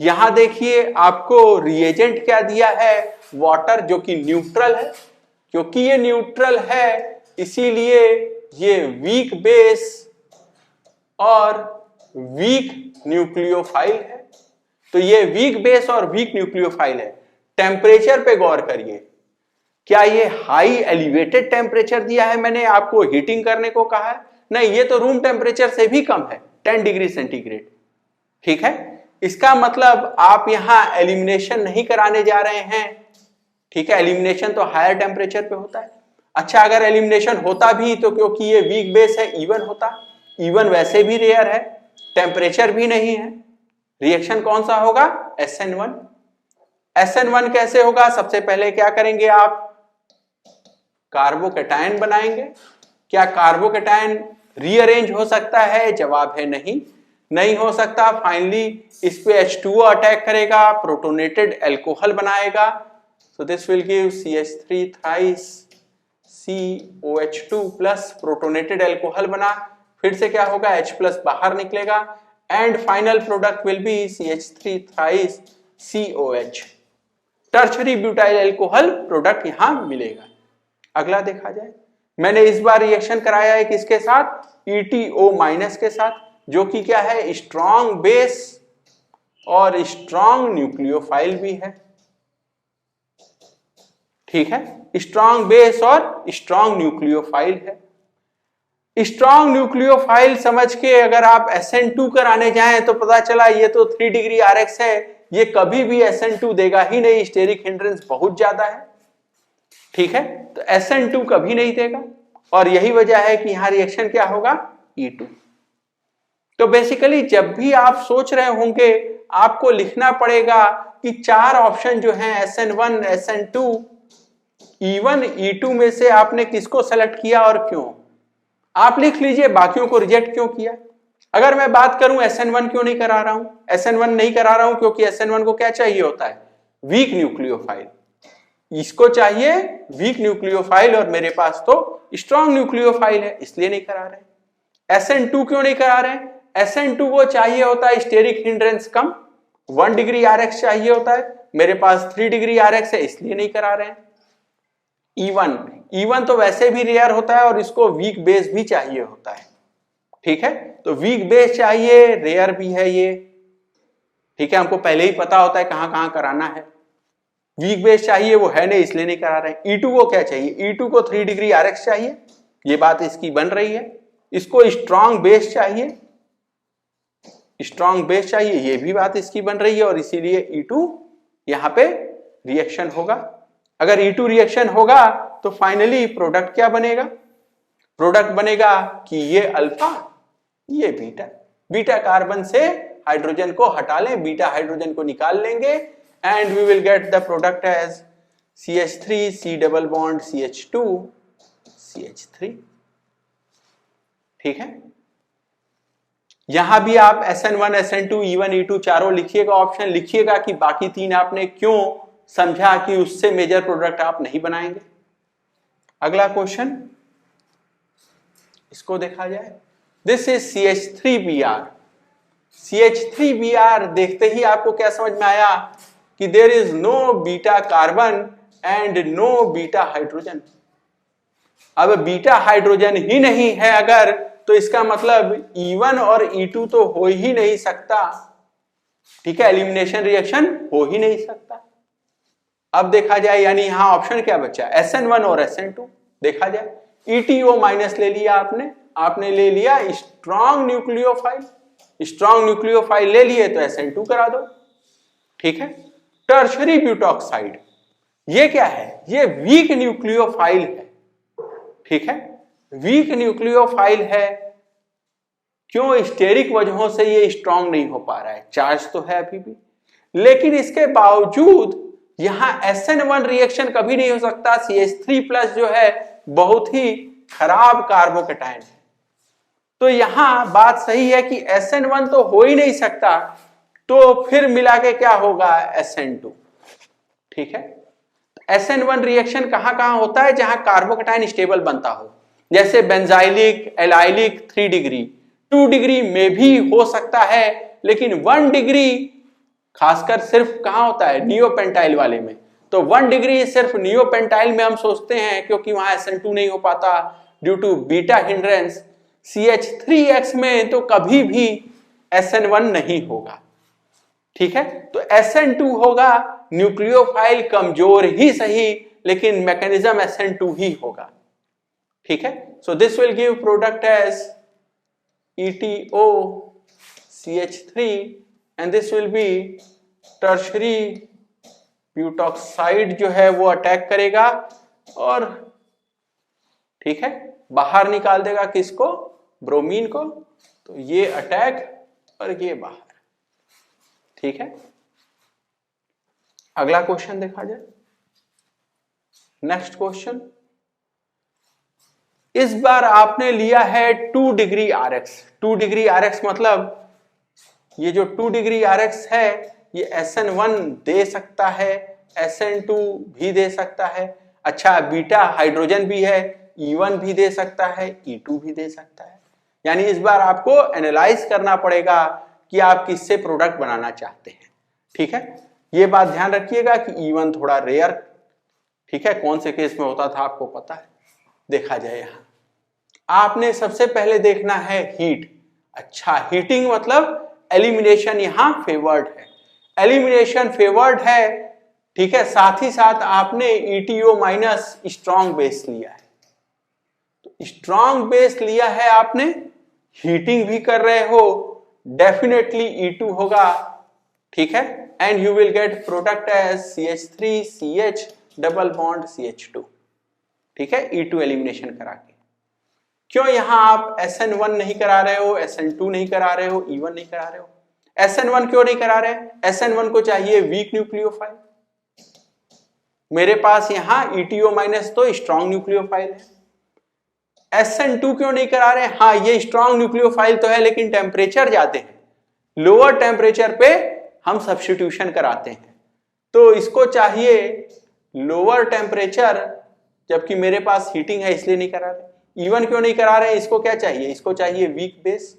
यहां देखिए आपको रिएजेंट क्या दिया है? वाटर, जो कि न्यूट्रल है। क्योंकि ये न्यूट्रल है इसीलिए ये वीक बेस और वीक न्यूक्लियोफाइल है। तो ये वीक बेस और वीक न्यूक्लियोफाइल है। टेम्परेचर पे गौर करिए, क्या ये हाई एलिवेटेड टेम्परेचर दिया है? मैंने आपको हीटिंग करने को कहा है? नहीं, ये तो रूम टेम्परेचर से भी कम है, 10 डिग्री सेंटीग्रेड। ठीक है, इसका मतलब आप यहां एलिमिनेशन नहीं कराने जा रहे हैं। ठीक है, एलिमिनेशन तो हायर टेम्परेचर पे होता है। अच्छा, अगर एलिमिनेशन होता भी तो क्योंकि ये वीक बेस है E1 होता। E1 वैसे भी रेयर है, टेम्परेचर भी नहीं है। रिएक्शन कौन सा होगा? SN1। SN1 कैसे होगा? सबसे पहले क्या करेंगे आप? कार्बोकैटायन बनाएंगे। क्या कार्बोकैटायन रीअरेंज हो सकता है? जवाब है नहीं, नहीं हो सकता। फाइनली इस पे H2O अटैक करेगा, प्रोटोनेटेड अल्कोहल बनाएगा। सो this will give CH3 thrice COH2 plus, protonated alcohol बना, फिर से क्या होगा? H+ बाहर निकलेगा and final product will be CH3 thrice COH। Tertiary butyl alcohol product यहां मिलेगा। अगला देखा जाए, मैंने इस बार रिएक्शन कराया है किसके साथ? ETO- के साथ, जो कि क्या है? स्ट्रॉन्ग बेस और स्ट्रॉन्ग न्यूक्लियोफाइल भी है। ठीक है, स्ट्रॉन्ग बेस और स्ट्रॉन्ग न्यूक्लियोफाइल है। स्ट्रॉन्ग न्यूक्लियोफाइल समझ के अगर आप SN2 कराने जाएं तो पता चला ये तो 3 डिग्री RX है, ये कभी भी SN2 देगा ही नहीं, स्टेरिक हिंड्रेंस बहुत ज्यादा है। ठीक है, तो SN2 कभी नहीं देगा, और यही वजह है कि यहां रिएक्शन क्या होगा? E2। तो बेसिकली जब भी आप सोच रहे होंगे आपको लिखना पड़ेगा कि 4 ऑप्शन जो हैं SN1, SN2, E1, E2 में से आपने किसको सेलेक्ट किया और क्यों। आप लिख लीजिए बाकियों को रिजेक्ट क्यों किया। अगर मैं बात करूं SN1 क्यों नहीं करा रहा हूं, SN1 नहीं करा रहा हूं क्योंकि SN1 को क्या चाहिए होता है? Weak nucleophile. इसको चाहिए वीक न्यूक्लियोफाइल और मेरे पास तो स्ट्रॉन्ग न्यूक्लियोफाइल है, इसलिए नहीं करा रहे। SN2 क्यों नहीं करा रहे? SN2 को चाहिए होता है स्टेरिक हिंड्रेंस कम, 1 डिग्री RX चाहिए होता है, मेरे पास 3 डिग्री RX है, इसलिए नहीं करा रहे हैं। E1 तो वैसे भी रेयर होता है और इसको वीक बेस भी चाहिए होता है। ठीक है, तो वीक बेस चाहिए, रेयर भी है ये। ठीक है, हमको पहले ही पता होता है कहां कहां कराना है। वीक बेस चाहिए, वो है नहीं, इसलिए नहीं करा रहे। E2 को क्या चाहिए? E2 को 3 डिग्री RX चाहिए, ये बात इसकी बन रही है। इसको स्ट्रॉन्ग बेस चाहिए, स्ट्रॉन्ग बेस चाहिए, ये भी बात इसकी बन रही है, और इसीलिए E2 यहां पे रिएक्शन होगा। अगर E2 रिएक्शन होगा तो फाइनली प्रोडक्ट क्या बनेगा? प्रोडक्ट बनेगा कि ये अल्फा, ये बीटा। बीटा कार्बन से हाइड्रोजन को हटा लें, बीटा हाइड्रोजन को निकाल लेंगे and we will get the product as CH3 C double bond CH2 CH3। ठीक है, यहां भी आप SN1, SN2, E1, E2 चारों लिखिएगा, ऑप्शन लिखिएगा कि बाकी तीन आपने क्यों समझा कि उससे मेजर प्रोडक्ट आप नहीं बनाएंगे। अगला क्वेश्चन, इसको देखा जाए। This is CH3Br। CH3Br देखते ही आपको क्या समझ में आया कि there is no beta carbon and no beta hydrogen. अब बीटा हाइड्रोजन ही नहीं है अगर, तो इसका मतलब E1 और E2 तो हो ही नहीं सकता, ठीक है, एलिमिनेशन रिएक्शन हो ही नहीं सकता। अब देखा जाए, यानी यहां ऑप्शन क्या बचा, SN1 और SN2। देखा जाए, ETO माइनस ले लिया आपने ले लिया स्ट्रॉन्ग न्यूक्लियोफाइल, स्ट्रॉन्ग न्यूक्लियोफाइल ले लिए तो SN2 करा दो, ठीक है। टर्शरी ब्यूटॉक्साइड, ये क्या है, ये वीक न्यूक्लियोफाइल है, ठीक है, वीक न्यूक्लियोफाइल है। क्यों, स्टेरिक वजहों से ये स्ट्रॉन्ग नहीं हो पा रहा है, चार्ज तो है अभी भी, लेकिन इसके बावजूद यहां SN1 रिएक्शन कभी नहीं हो सकता। CH3+ जो है बहुत ही खराब कार्बोकेटायन है, तो यहां बात सही है कि SN1 तो हो ही नहीं सकता, तो फिर मिला के क्या होगा, SN2, ठीक है। SN1 रिएक्शन कहां कहां होता है, जहां कार्बोकेटायन स्टेबल बनता हो, जैसे बेंजाइलिक, एलाइलिक 3 डिग्री, 2 डिग्री में भी हो सकता है, लेकिन 1 डिग्री खासकर सिर्फ कहां होता है, नियोपेंटाइल वाले में। तो 1 डिग्री सिर्फ नियोपेंटाइल में हम सोचते हैं, क्योंकि वहां SN2 नहीं हो पाता due to beta hindrance. CH3X में तो कभी भी SN1 नहीं होगा, ठीक है। तो SN2 होगा, न्यूक्लियोफाइल कमजोर ही सही, लेकिन मैकेनिज्म SN2 ही होगा, ठीक है। So this will give product as ETO CH3 and this will be tertiary butoxide जो है वो अटैक करेगा और, ठीक है, बाहर निकाल देगा किसको, ब्रोमीन को। तो ये अटैक और ये बाहर, ठीक है। अगला क्वेश्चन देखा जाए। नेक्स्ट क्वेश्चन, इस बार आपने लिया है 2 डिग्री RX। 2 डिग्री RX मतलब ये जो 2 डिग्री RX है ये SN1 दे सकता है, SN2 भी दे सकता है, अच्छा बीटा हाइड्रोजन भी है, E1 भी दे सकता है, E2 भी दे सकता है। यानी इस बार आपको एनालाइज करना पड़ेगा कि आप किससे प्रोडक्ट बनाना चाहते हैं, ठीक है। ये बात ध्यान रखिएगा कि E1 थोड़ा रेयर, ठीक है, कौन से केस में होता था आपको पता है। देखा जाए, यहां आपने सबसे पहले देखना है हीट। अच्छा, हीटिंग मतलब एलिमिनेशन यहां फेवर्ड है, एलिमिनेशन फेवर्ड है, ठीक है। साथ ही साथ आपने ETO माइनस स्ट्रॉन्ग बेस लिया है, तो स्ट्रॉन्ग बेस लिया है आपने, हीटिंग भी कर रहे हो, डेफिनेटली E2 होगा, ठीक है। And you will get product as CH3CH double bond CH2, ठीक है, E2 एलिमिनेशन करा के। क्यों यहां आप SN1 नहीं करा रहे हो, SN2 नहीं करा रहे हो, E1 नहीं करा रहे हो? SN1 क्यों नहीं करा रहे? SN1 को चाहिए वीक न्यूक्लियोफाइल, मेरे पास यहां ETO माइनस तो स्ट्रॉन्ग न्यूक्लियोफाइल है। SN2 क्यों नहीं करा रहे? हाँ, ये स्ट्रॉन्ग न्यूक्लियोफाइल तो है, लेकिन टेम्परेचर जाते हैं, लोअर टेम्परेचर पे हम सब्स्टिट्यूशन कराते हैं, तो इसको चाहिए लोअर टेम्परेचर, जबकि मेरे पास हीटिंग है इसलिए नहीं करा रहे। E1 क्यों नहीं करा रहे? इसको क्या चाहिए? इसको चाहिए वीक बेस,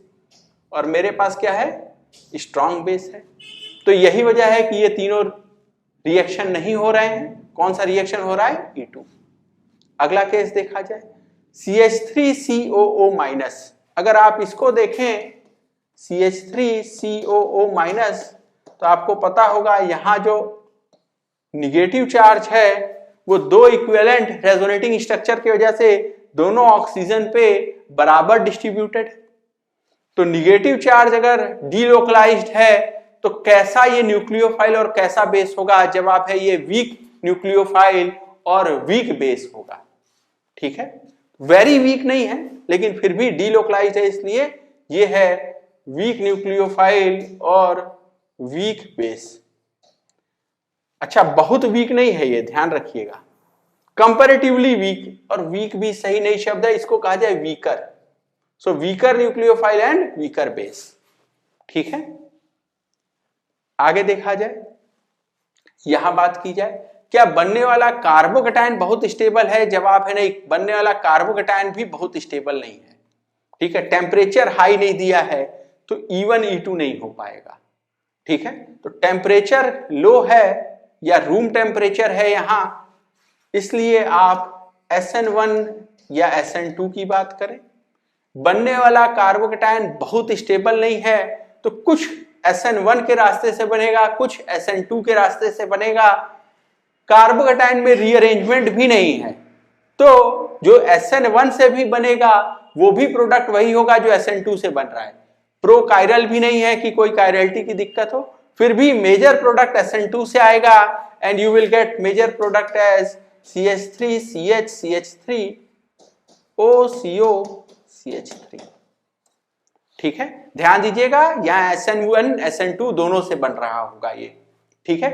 और मेरे पास क्या है? स्ट्रॉन्ग बेस है। तो यही वजह है कि ये तीनों रिएक्शन नहीं हो रहे हैं। कौन सा रिएक्शन हो रहा है? E2। अगला केस देखा जाए, CH3COO माइनस। अगर आप इसको देखें CH3COO माइनस, तो आपको पता होगा यहां जो निगेटिव चार्ज है वो दो इक्विवेलेंट रेजोनेटिंग स्ट्रक्चर की वजह से दोनों ऑक्सीजन पे बराबर डिस्ट्रीब्यूटेड है। तो निगेटिव चार्ज अगर डीलोकलाइज्ड है तो कैसा ये न्यूक्लियोफाइल और कैसा बेस होगा? जवाब है ये वीक न्यूक्लियोफाइल और वीक बेस होगा, ठीक है। वेरी वीक नहीं है, लेकिन फिर भी डीलोकलाइज्ड है, इसलिए ये है वीक न्यूक्लियोफाइल और वीक बेस। अच्छा, बहुत वीक नहीं है ये, ध्यान रखिएगा, कंपैरेटिवली वीक, और वीक भी सही नहीं शब्द है, इसको कहा जाए weaker. So weaker nucleophile and weaker base. ठीक है, आगे देखा जाए, यहां बात की जाए, क्या बनने वाला कार्बोकैटायन बहुत स्टेबल है? जवाब है नहीं, बनने वाला कार्बोकैटायन भी बहुत स्टेबल नहीं है। ठीक है, टेम्परेचर हाई नहीं दिया है तो E1 E2 नहीं हो पाएगा। ठीक है, तो टेम्परेचर लो है या रूम टेम्परेचर है यहां, इसलिए आप SN1 या SN2 की बात करें। बनने वाला कार्बोकैटायन बहुत स्टेबल नहीं है तो कुछ SN1 के रास्ते से बनेगा, कुछ SN2 के रास्ते से बनेगा। कार्बोकैटायन में रीअरेंजमेंट भी नहीं है तो जो SN1 से भी बनेगा वो भी प्रोडक्ट वही होगा जो SN2 से बन रहा है। प्रोकायरल भी नहीं है कि कोई कायरलिटी की दिक्कत हो, फिर भी मेजर प्रोडक्ट SN2 से आएगा and you will get major product as CH3 CH CH3 OCO CH3। ठीक है, ध्यान दीजिएगा यहां SN1 SN2 दोनों से बन रहा होगा ये। ठीक है,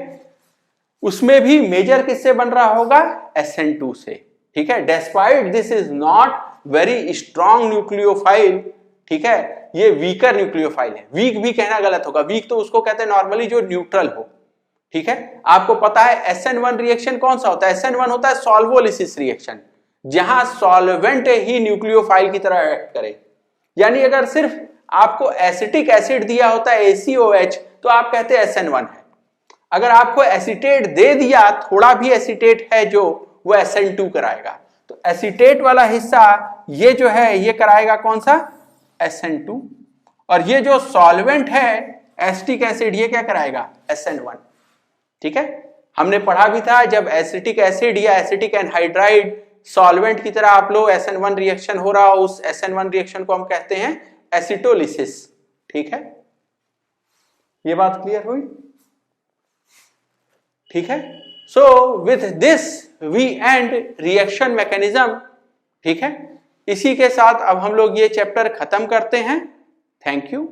उसमें भी मेजर किससे बन रहा होगा? SN2 से। ठीक है, despite this is not very strong nucleophile. ठीक है, ये वीकर न्यूक्लियोफाइल है। वीक भी कहना गलत होगा, वीक तो उसको कहते हैं नॉर्मली जो न्यूट्रल हो। ठीक है, आपको पता है SN1 रिएक्शन कौन सा होता है? SN1 होता है सॉल्वोलिसिस रिएक्शन, जहां सॉल्वेंट ही न्यूक्लियोफाइल की तरह एक्ट करे। यानी अगर सिर्फ आपको एसिटिक एसिड दिया होता है ACOH तो आप कहते हैं SN1 है। अगर आपको एसिटेट दे दिया, थोड़ा भी एसिटेट है जो, वो SN2 कराएगा। तो एसिटेट वाला हिस्सा ये जो है ये कराएगा कौन सा? SN2। और ये जो सॉल्वेंट है एसिटिक एसिड ये क्या कराएगा? SN1। ठीक है, हमने पढ़ा भी था जब एसिटिक एसिड या एसिटिक एनहाइड्राइड सॉल्वेंट की तरह आप लोग SN1 रिएक्शन हो रहा हो, उस SN1 रिएक्शन को हम कहते हैं एसिटोलिसिस। ठीक है, ये बात क्लियर हुई? ठीक है, so with this we end reaction mechanism. ठीक है, इसी के साथ अब हम लोग ये चैप्टर खत्म करते हैं। Thank you.